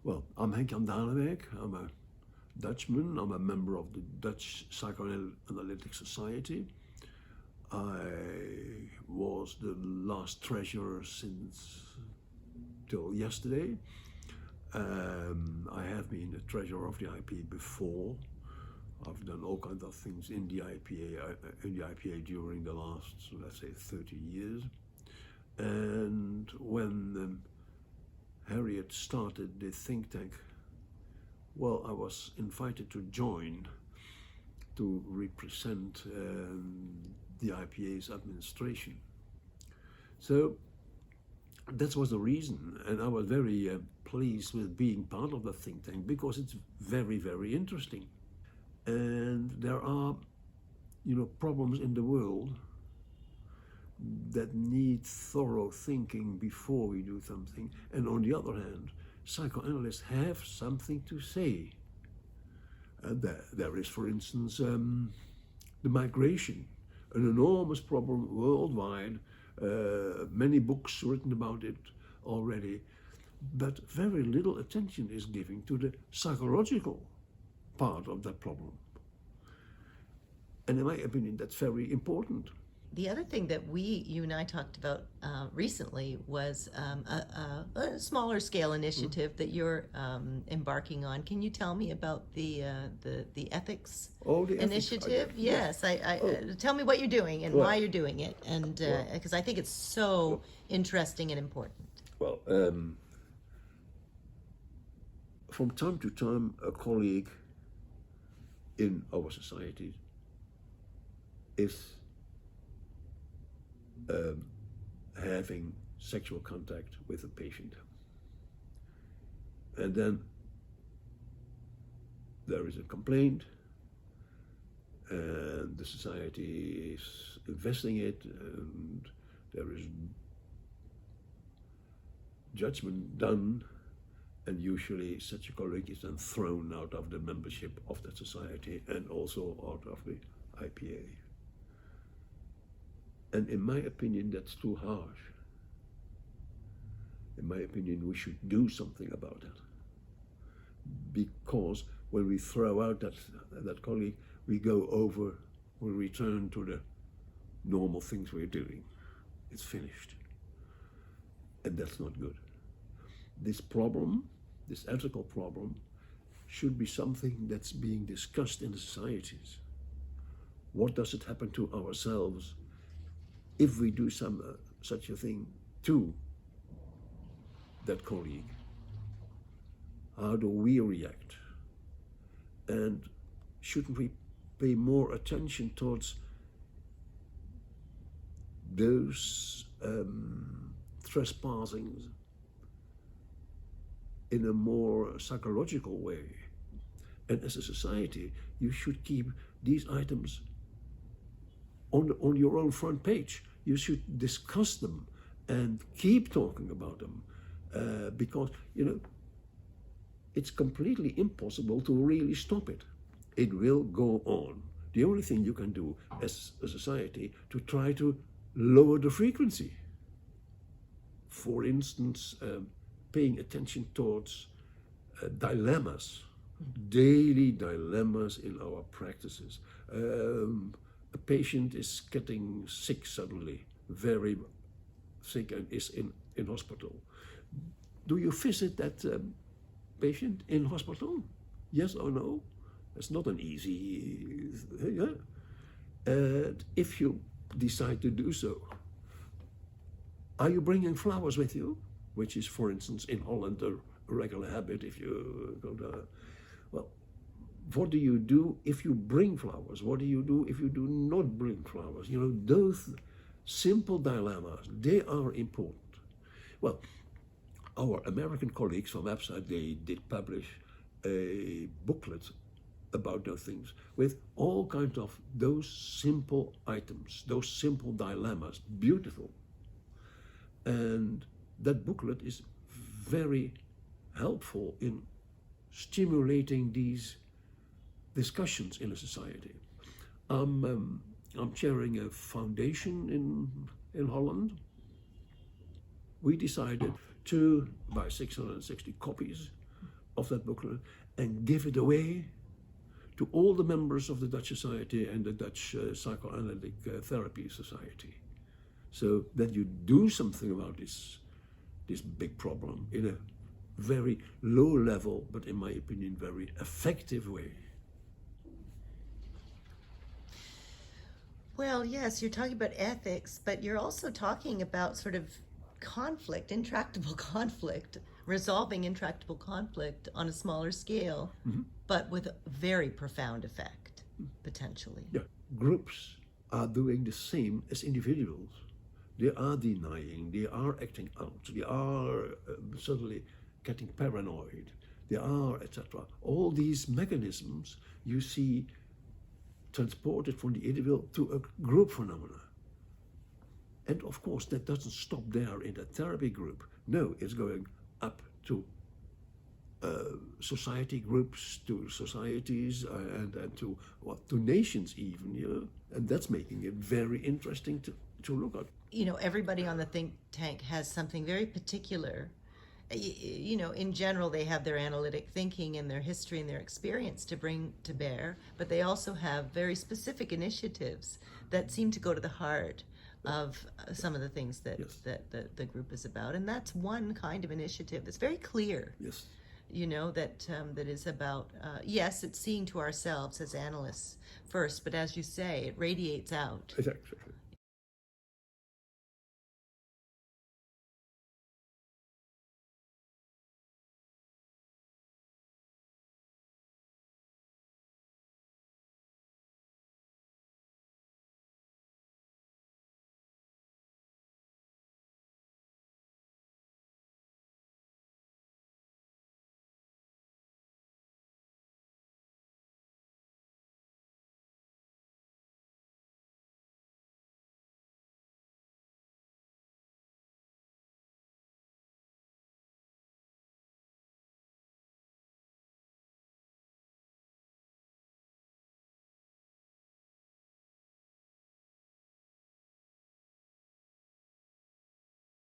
Well, I'm Henk Jan Dalewijk. I'm a Dutchman. I'm a member of the Dutch Psychoanalytic Society. I was the last treasurer since till yesterday. I have been the treasurer of the IPA before. I've done all kinds of things in the IPA during the last, let's say, 30 years. And when Harriet started the think tank, well, I was invited to join to represent the IPA's administration. So that was the reason, and I was very pleased with being part of the think tank because it's very, very interesting. And there are, problems in the world that need thorough thinking before we do something. And on the other hand, psychoanalysts have something to say. There is, for instance, the migration, an enormous problem worldwide. Many books written about it already, but very little attention is given to the psychological part of that problem. And in my opinion, that's very important. The other thing that you and I talked about recently was a smaller scale initiative that you're embarking on. Can you tell me about the ethics initiative? Yes, tell me what you're doing and why you're doing it, and because I think it's so interesting and important. Well, from time to time, a colleague in our society is having sexual contact with a patient. And then there is a complaint, and the society is investigating it, and there is judgment done, and usually such a colleague is then thrown out of the membership of that society and also out of the IPA. And in my opinion, that's too harsh. In my opinion, we should do something about that. Because when we throw out that colleague, we return to the normal things we're doing. It's finished. And that's not good. This problem, this ethical problem, should be something that's being discussed in the societies. What does it happen to ourselves if we do such a thing to that colleague? How do we react? And shouldn't we pay more attention towards those trespassings in a more psychological way? And as a society, you should keep these items on your own front page. You should discuss them and keep talking about them because, it's completely impossible to really stop it. It will go on. The only thing you can do as a society to try to lower the frequency. For instance, paying attention towards dilemmas, daily dilemmas in our practices. A patient is getting sick suddenly, very sick, and is in hospital. Do you visit that patient in hospital? Yes or no? It's not an easy thing. And if you decide to do so, are you bringing flowers with you? Which is, for instance, in Holland a regular habit if you go to... Well, what do you do if you bring flowers? What do you do if you do not bring flowers? Those simple dilemmas, they are important. Well, our American colleagues from website, they did publish a booklet about those things with all kinds of those simple items, those simple dilemmas, beautiful. And that booklet is very helpful in stimulating these discussions in a society. I'm chairing a foundation in Holland. We decided to buy 660 copies of that booklet and give it away to all the members of the Dutch Society and the Dutch Psychoanalytic Therapy Society, so that you do something about this big problem in a very low level, but in my opinion, very effective way. Well, yes, you're talking about ethics, but you're also talking about sort of conflict, intractable conflict, resolving intractable conflict on a smaller scale, but with a very profound effect, potentially. Yeah, groups are doing the same as individuals. They are denying, they are acting out, they are suddenly getting paranoid, they are, etc. All these mechanisms you see transported from the individual to a group phenomena. And of course, that doesn't stop there in the therapy group. No, it's going up to society groups, to societies, and to nations even, you know. And that's making it very interesting to look at. You know, everybody on the think tank has something very particular. You know, in general, they have their analytic thinking and their history and their experience to bring to bear, but they also have very specific initiatives that seem to go to the heart of some of the things that, Yes. that the group is about. And that's one kind of initiative that's very clear. Yes. You know, that is about, yes, it's seeing to ourselves as analysts first, but as you say, it radiates out. Exactly.